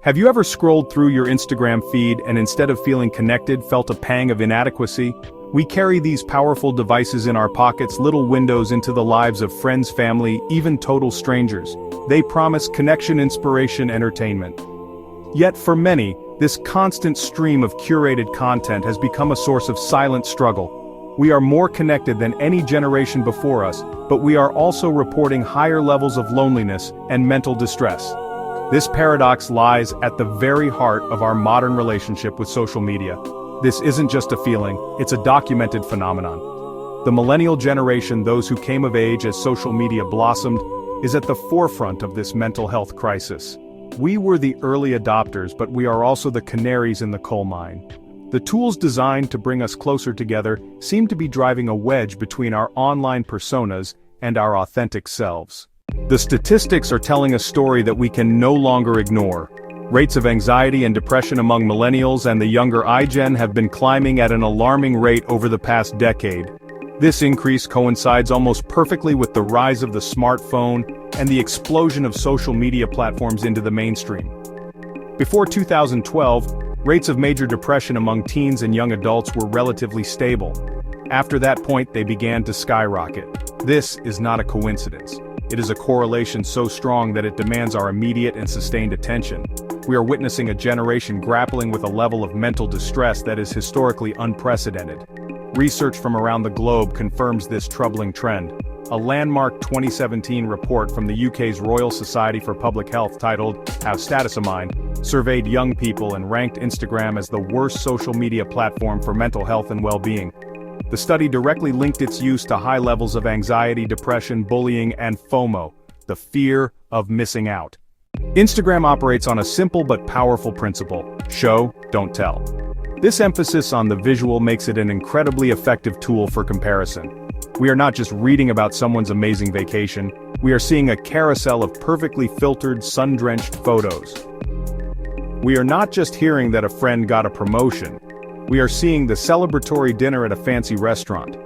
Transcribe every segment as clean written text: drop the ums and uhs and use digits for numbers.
Have you ever scrolled through your Instagram feed and instead of feeling connected, felt a pang of inadequacy? We carry these powerful devices in our pockets, little windows into the lives of friends, family, even total strangers. They promise connection, inspiration, entertainment. Yet for many, this constant stream of curated content has become a source of silent struggle. We are more connected than any generation before us, but we are also reporting higher levels of loneliness and mental distress. This paradox lies at the very heart of our modern relationship with social media. This isn't just a feeling, it's a documented phenomenon. The millennial generation, those who came of age as social media blossomed, is at the forefront of this mental health crisis. We were the early adopters, but we are also the canaries in the coal mine. The tools designed to bring us closer together seem to be driving a wedge between our online personas and our authentic selves. The statistics are telling a story that we can no longer ignore. Rates of anxiety and depression among millennials and the younger iGen have been climbing at an alarming rate over the past decade. This increase coincides almost perfectly with the rise of the smartphone and the explosion of social media platforms into the mainstream. Before 2012, rates of major depression among teens and young adults were relatively stable. After that point, they began to skyrocket. This is not a coincidence. It is a correlation so strong that it demands our immediate and sustained attention. We are witnessing a generation grappling with a level of mental distress that is historically unprecedented. Research from around the globe confirms this troubling trend. A landmark 2017 report from the UK's Royal Society for Public Health titled How Status of Mind surveyed young people and ranked Instagram as the worst social media platform for mental health and well-being. The study directly linked its use to high levels of anxiety, depression, bullying, and FOMO, the fear of missing out. Instagram operates on a simple but powerful principle: show, don't tell. This emphasis on the visual makes it an incredibly effective tool for comparison. We are not just reading about someone's amazing vacation, we are seeing a carousel of perfectly filtered, sun-drenched photos. We are not just hearing that a friend got a promotion, we are seeing the celebratory dinner at a fancy restaurant.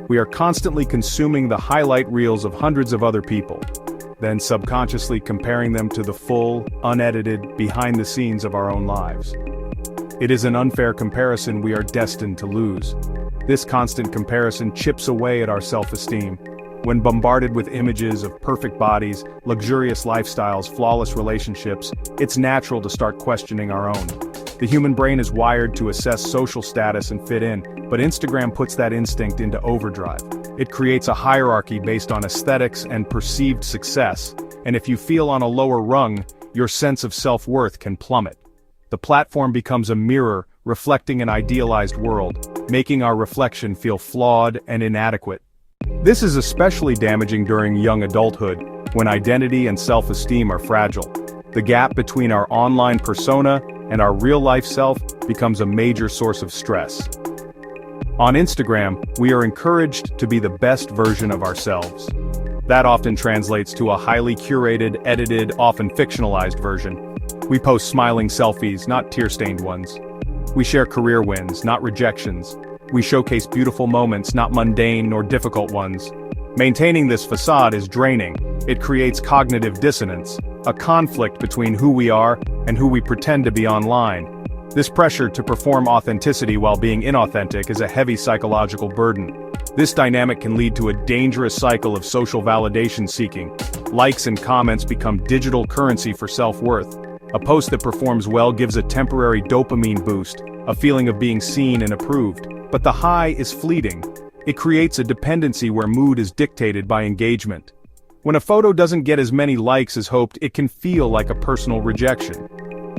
We are constantly consuming the highlight reels of hundreds of other people, then subconsciously comparing them to the full, unedited, behind-the-scenes of our own lives. It is an unfair comparison we are destined to lose. This constant comparison chips away at our self-esteem. When bombarded with images of perfect bodies, luxurious lifestyles, flawless relationships, it's natural to start questioning our own. The human brain is wired to assess social status and fit in, but Instagram puts that instinct into overdrive. It creates a hierarchy based on aesthetics and perceived success, and if you feel on a lower rung, your sense of self-worth can plummet. The platform becomes a mirror, reflecting an idealized world, making our reflection feel flawed and inadequate. This is especially damaging during young adulthood, when identity and self-esteem are fragile. The gap between our online persona and our real-life self becomes a major source of stress. On Instagram, we are encouraged to be the best version of ourselves. That often translates to a highly curated, edited, often fictionalized version. We post smiling selfies, not tear-stained ones. We share career wins, not rejections. We showcase beautiful moments, not mundane nor difficult ones. Maintaining this facade is draining. It creates cognitive dissonance, a conflict between who we are and who we pretend to be online. This pressure to perform authenticity while being inauthentic is a heavy psychological burden. This dynamic can lead to a dangerous cycle of social validation seeking. Likes and comments become digital currency for self-worth. A post that performs well gives a temporary dopamine boost, a feeling of being seen and approved. But the high is fleeting. It creates a dependency where mood is dictated by engagement. When a photo doesn't get as many likes as hoped, it can feel like a personal rejection.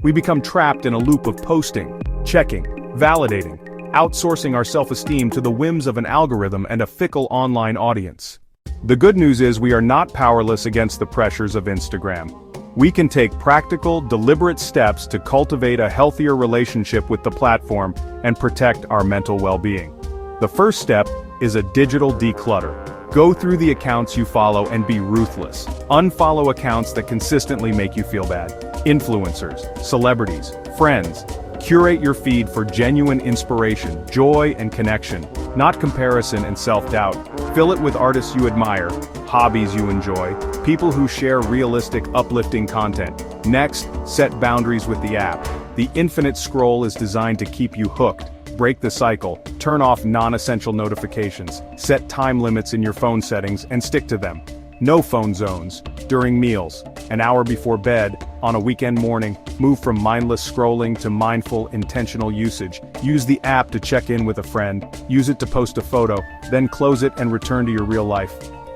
We become trapped in a loop of posting, checking, validating, outsourcing our self-esteem to the whims of an algorithm and a fickle online audience. The good news is we are not powerless against the pressures of Instagram. We can take practical, deliberate steps to cultivate a healthier relationship with the platform and protect our mental well-being. The first step is a digital declutter. Go through the accounts you follow and be ruthless. Unfollow accounts that consistently make you feel bad. Influencers, celebrities, friends. Curate your feed for genuine inspiration, joy, and connection, not comparison and self-doubt. Fill it with artists you admire, hobbies you enjoy, people who share realistic, uplifting content. Next, set boundaries with the app. The infinite scroll is designed to keep you hooked. Break the cycle, turn off non-essential notifications, set time limits in your phone settings and stick to them. No phone zones, during meals, an hour before bed, on a weekend morning, move from mindless scrolling to mindful, intentional usage. Use the app to check in with a friend, use it to post a photo, then close it and return to your real life.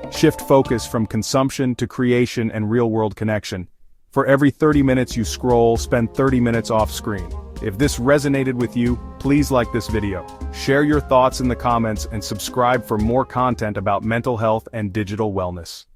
Shift focus from consumption to creation and real-world connection. For every 30 minutes you scroll, spend 30 minutes off screen. If this resonated with you, please like this video, share your thoughts in the comments and subscribe for more content about mental health and digital wellness.